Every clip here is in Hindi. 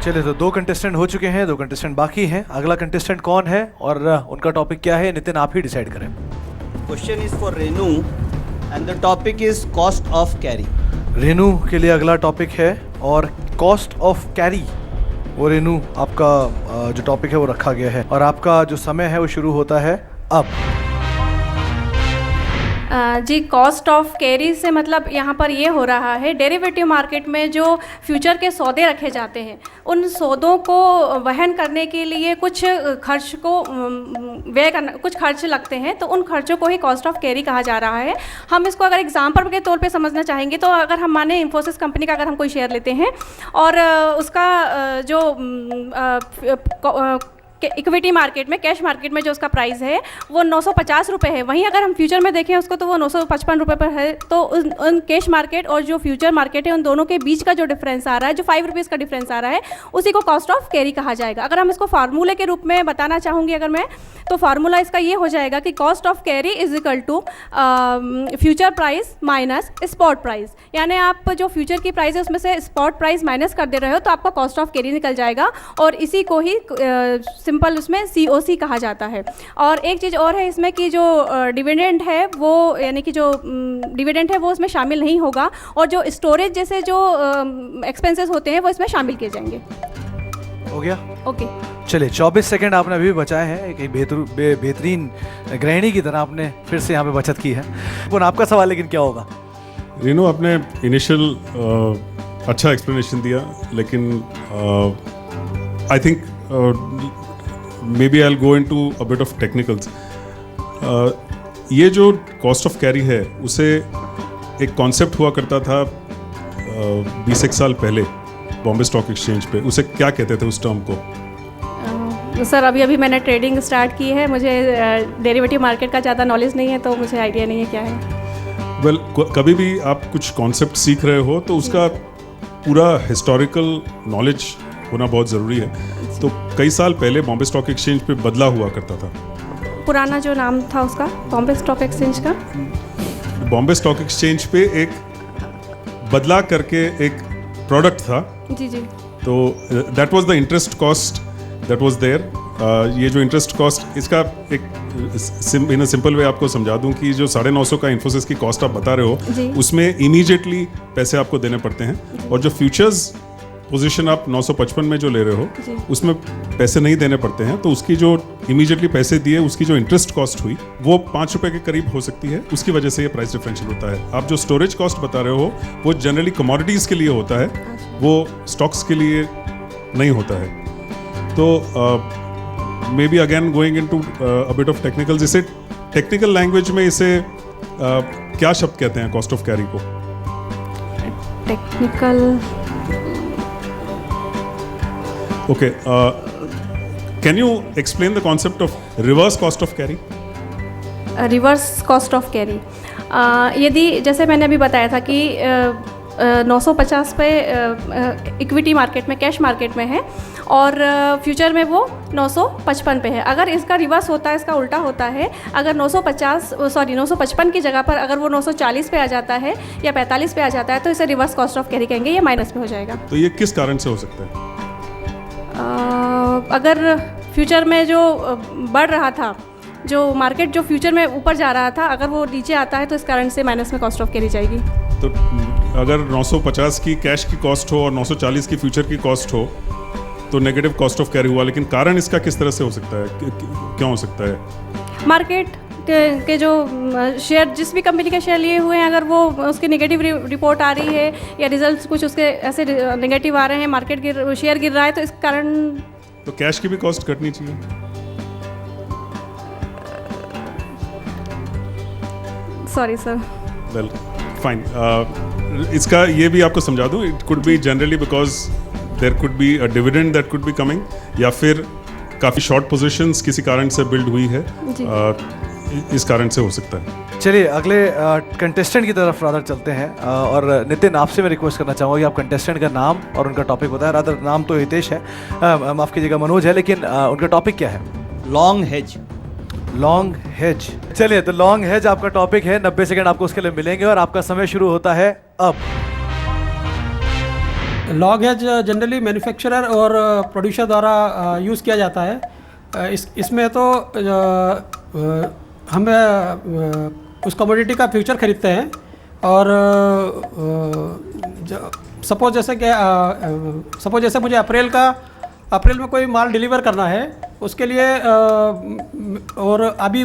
चलिए, तो 2 कंटेस्टेंट हो चुके हैं, 2 कंटेस्टेंट बाकी हैं। अगला कंटेस्टेंट कौन है और उनका टॉपिक क्या है, नितिन आप ही डिसाइड करें। Question is for Renu and the topic is cost of carry. Renu के लिए अगला टॉपिक है और कॉस्ट ऑफ कैरी। वो रेनू आपका जो टॉपिक है वो रखा गया है और आपका जो समय है वो शुरू होता है अब। जी, कॉस्ट ऑफ कैरी से मतलब यहाँ पर ये हो रहा है, डेरिवेटिव मार्केट में जो फ्यूचर के सौदे रखे जाते हैं उन सौदों को वहन करने के लिए कुछ खर्च को व्यय करना, कुछ खर्च लगते हैं, तो उन खर्चों को ही कॉस्ट ऑफ कैरी कहा जा रहा है। हम इसको अगर एग्जांपल के तौर पे समझना चाहेंगे तो अगर हम माने इन्फोसिस कंपनी का अगर हम कोई शेयर लेते हैं और उसका जो इक्विटी मार्केट में, कैश मार्केट में जो उसका प्राइस है वो 950 रुपये है, वहीं अगर हम फ्यूचर में देखें उसको तो वो 955 रुपये पर है। तो उन कैश मार्केट और जो फ्यूचर मार्केट है उन दोनों के बीच का जो डिफरेंस आ रहा है, जो 5 रुपीज़ का डिफरेंस आ रहा है, उसी को कॉस्ट ऑफ कैरी कहा जाएगा। अगर हम इसको फार्मूले के रूप में बताना चाहूँगी अगर मैं, तो फार्मूला इसका ये हो जाएगा कि cost of carry is equal to future price minus spot price. यानी आप जो फ्यूचर की प्राइस है उसमें से स्पॉट प्राइस माइनस कर दे रहे हो तो आपका कॉस्ट ऑफ कैरी निकल जाएगा और इसी को ही सिंपल उसमें COC कहा जाता है। और एक चीज़ और है इसमें कि जो डिविडेंड है वो, यानी कि जो डिविडेंड है वो उसमें शामिल नहीं होगा और जो स्टोरेज जैसे जो एक्सपेंसेस होते हैं वो इसमें शामिल किए जाएंगे। हो गया? ओके। चलिए, 24 सेकंड आपने अभी बचाए हैं। एक बेहतरीन गृहिणी की तरह आपने फिर से यहाँ पे बचत की है। कौन आपका सवाल लेकिन क्या होगा? रेनू, आपने इनिशियल अच्छा एक्सप्लेनेशन दिया, लेकिन I think maybe I will go into a bit of technicals. ये जो कॉस्ट ऑफ कैरी है उसे एक कॉन्सेप्ट हुआ करता था 20 साल पहले बॉम्बे स्टॉक एक्सचेंज पे। उसे क्या कहते थे उस टर्म को? सर अभी मैंने ट्रेडिंग स्टार्ट की है, मुझे डेरिवेटिव मार्केट का ज़्यादा नॉलेज नहीं है तो मुझे आइडिया नहीं है क्या है। वेल, कभी भी आप कुछ कॉन्सेप्ट सीख रहे हो तो उसका पूरा हिस्टोरिकल नॉलेज होना बहुत ज़रूरी है। तो कई साल पहले बॉम्बे स्टॉक एक्सचेंज पे बदला हुआ करता था। पुराना जो नाम था उसका बॉम्बे स्टॉक एक्सचेंज का, बॉम्बे स्टॉक एक्सचेंज पे एक बदला करके एक प्रोडक्ट था। जी जी। तो that was the interest cost that was there. ये जो इंटरेस्ट कॉस्ट, इसका एक इन सिंपल वे आपको समझा दूं कि जो 950 का इन्फोसिस की कॉस्ट आप बता रहे हो उसमें इमीडिएटली पैसे आपको देने पड़ते हैं और जो फ्यूचर्स पोजीशन आप 955 में जो ले रहे हो उसमें पैसे नहीं देने पड़ते हैं। तो उसकी जो इमीडिएटली पैसे दिए उसकी जो इंटरेस्ट कॉस्ट हुई वो 5 रुपए के करीब हो सकती है। उसकी वजह से ये प्राइस डिफरेंशियल होता है। आप जो स्टोरेज कॉस्ट बता रहे हो वो जनरली कमोडिटीज के लिए होता है, वो स्टॉक्स के लिए नहीं होता है। तो may be again going into a bit of technical, जैसे टेक्निकल लैंग्वेज में इसे क्या शब्द कहते हैं कॉस्ट ऑफ कैरी को? Technical, Okay, can you explain the concept of reverse cost of carry? Reverse cost of carry, यदि जैसे मैंने अभी बताया था कि 950 पे इक्विटी मार्केट में, कैश मार्केट में है और फ्यूचर में वो 955 पे है। अगर इसका रिवर्स होता है, इसका उल्टा होता है, अगर 955 की जगह पर अगर वो 940 पे आ जाता है या 45 पे आ जाता है तो इसे रिवर्स कॉस्ट ऑफ कैरी कहेंगे, ये माइनस में हो जाएगा। तो ये किस कारण से हो सकता है? अगर फ्यूचर में जो बढ़ रहा था, जो मार्केट जो फ्यूचर में ऊपर जा रहा था, अगर वो नीचे आता है तो इस कारण से माइनस में कॉस्ट ऑफ कैरी जाएगी। तो अगर 950 की कैश की कॉस्ट हो और 940 की फ्यूचर की कॉस्ट हो तो नेगेटिव कॉस्ट ऑफ कैरी हुआ, लेकिन कारण इसका किस तरह से हो सकता है, क्यों हो सकता है? मार्केट के जो शेयर, जिस भी कंपनी के शेयर लिए हुए हैं, अगर वो उसकी नेगेटिव रिपोर्ट आ रही है या रिजल्ट्स कुछ उसके ऐसे नेगेटिव आ रहे हैं, मार्केट शेयर गिर रहा है, तो इस कारण तो कैश की भी कॉस्ट कटनी चाहिए। Sorry sir. वेल फाइन, इसका ये भी आपको समझा दूं, it could be generally because there could be a dividend that could be coming, या फिर काफ़ी शॉर्ट पोजीशंस किसी कारण से बिल्ड हुई है, इस कारण से हो सकता है। चलिए, अगले कंटेस्टेंट की तरफ रादर चलते हैं और नितिन आपसे मैं रिक्वेस्ट करना चाहूँगा कि आप कंटेस्टेंट का नाम और उनका टॉपिक बताएं। रादर नाम तो हितेश है, माफ़ कीजिएगा मनोज है, लेकिन उनका टॉपिक क्या है? Long hedge. Long hedge. चलिए, तो लॉन्ग हेज आपका टॉपिक है। 90 सेकंड आपको उसके लिए मिलेंगे और आपका समय शुरू होता है अब। लॉन्ग हेज जनरली मैन्युफैक्चरर और प्रोड्यूसर द्वारा यूज़ किया जाता है। इसमें तो हम उस कमोडिटी का फ्यूचर खरीदते हैं और सपोज जैसे मुझे अप्रैल में कोई माल डिलीवर करना है, उसके लिए और अभी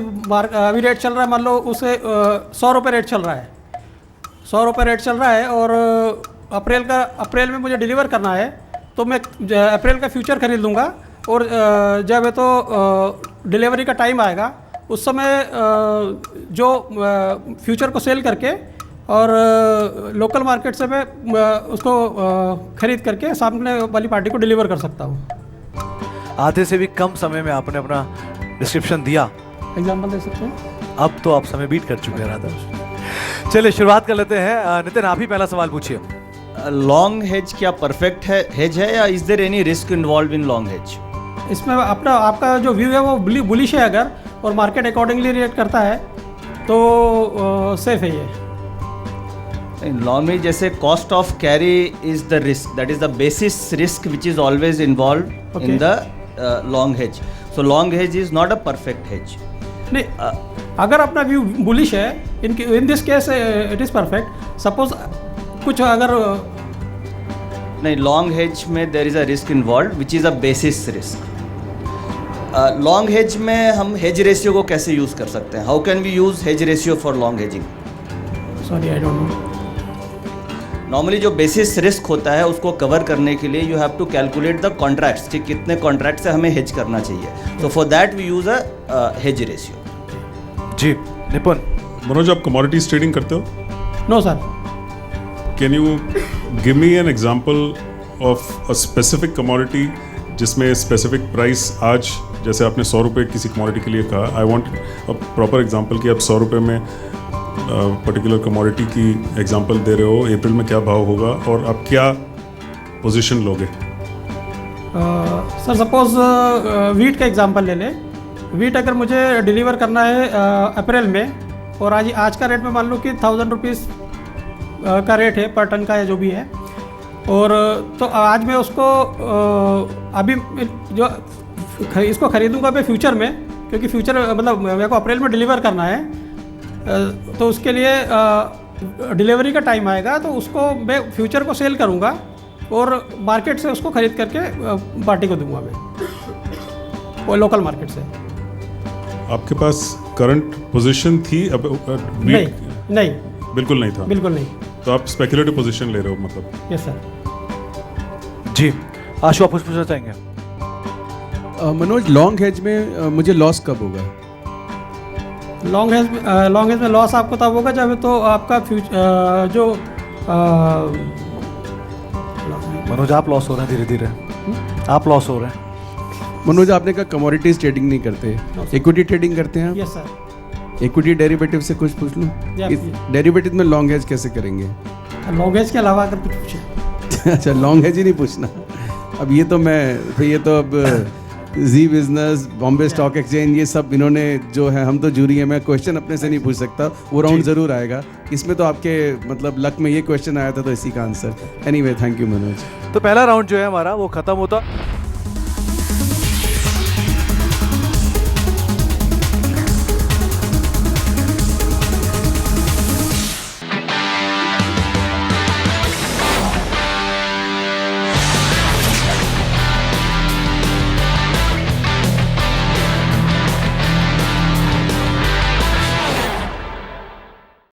रेट चल रहा है, मान लो उसे 100 रुपये रेट चल रहा है, 100 रुपये रेट चल रहा है और अप्रैल में मुझे डिलीवर करना है, तो मैं अप्रैल का फ्यूचर खरीद लूँगा और जब है तो डिलीवरी का टाइम आएगा उस समय जो फ्यूचर को सेल करके और लोकल मार्केट से मैं उसको ख़रीद करके सामने वाली पार्टी को डिलीवर कर सकता हूँ। आधे से भी कम समय में आपने अपना डिस्क्रिप्शन दिया, एग्जाम्पल दे सकते हैं? अब तो आप समय बीट कर चुके हैं राधा। चलिए शुरुआत कर लेते हैं। नितिन, आप ही पहला सवाल पूछिए। लॉन्ग हेज क्या परफेक्ट है हेज है या is there any risk involve in long hedge? इसमें आपका जो व्यू है वो बुलिश है अगर और मार्केट अकॉर्डिंगली रिएक्ट करता है तो सेफ है ये। लॉन्ग में जैसे cost of carry is the risk, that is the basis risk which is always involve in the long hedge. So long hedge is not a perfect hedge. नहीं, अगर अपना व्यू बुलिश है in this case it is perfect. Suppose कुछ अगर नहीं, लॉन्ग हेज में there is a risk involve which is a basis risk. Long hedge में हम हेज रेशियो को कैसे यूज़ कर सकते हैं? How can we use hedge ratio for long hedging? Sorry, I don't know. Normally जो बेसिस रिस्क होता है उसको कवर करने के लिए you have to calculate the contracts कि कितने कॉन्ट्रैक्ट से हमें हेज करना चाहिए। So for that we use a hedge ratio. जी निपुण। मनोज, आप कमोडिटीज ट्रेडिंग करते हो? No sir. Can you give me an example of a specific commodity जिसमें स्पेसिफिक प्राइस आज, जैसे आपने 100 रुपये किसी कमोडिटी के लिए कहा, I want a proper example कि आप 100 रुपये में पर्टिकुलर कमोडिटी की एग्जांपल दे रहे हो, अप्रैल में क्या भाव होगा और आप क्या पोजीशन लोगे? सर सपोज वीट का एग्जांपल ले लें। वीट अगर मुझे डिलीवर करना है अप्रैल में और आज का रेट में मान लो कि 1000 रुपीज़ का रेट है पर टन का या जो भी है, और तो आज मैं उसको अभी जो इसको ख़रीदूँगा मैं फ्यूचर में, क्योंकि फ्यूचर मतलब मेरे को अप्रैल में डिलीवर करना है, तो उसके लिए डिलीवरी का टाइम आएगा तो उसको मैं फ्यूचर को सेल करूँगा और मार्केट से उसको ख़रीद करके पार्टी को दूंगा मैं, वो लोकल मार्केट से। आपके पास करंट पोजीशन थी? नहीं, बिल्कुल नहीं था। बिल्कुल नहीं। तो आप स्पेकुलेटिव पोजीशन ले रहे हो मतलब? Yes sir. जी आशु, आप कुछ पूछना चाहेंगे? मनोज, लॉन्ग हेज में मुझे लॉस कब होगा? लॉन्ग हेज में लॉस आपको तब होगा जब तो आपका जो मनोज, आप लॉस हो रहे हैं धीरे धीरे, आप लॉस हो रहे हैं। मनोज, आपने कहा कमोडिटीज ट्रेडिंग नहीं करते, इक्विटी ट्रेडिंग करते हैं आप? Yes sir. इक्विटी डेरिवेटिव से कुछ पूछ लूँ? डेरिवेटिव में लॉन्ग हेज कैसे करेंगे? लॉन्ग हेज के अलावा अगर कुछ पूछे। अच्छा, लॉन्ग हेज ही नहीं पूछना। अब ये तो अब जी बिजनेस, बॉम्बे स्टॉक एक्सचेंज, ये सब इन्होंने जो है, हम तो जूरी है, मैं क्वेश्चन अपने से नहीं पूछ सकता, वो राउंड ज़रूर आएगा। इसमें तो आपके मतलब लक में ये क्वेश्चन आया था तो इसी का answer. Anyway, thank you Manoj. तो पहला राउंड जो है हमारा वो खत्म होता।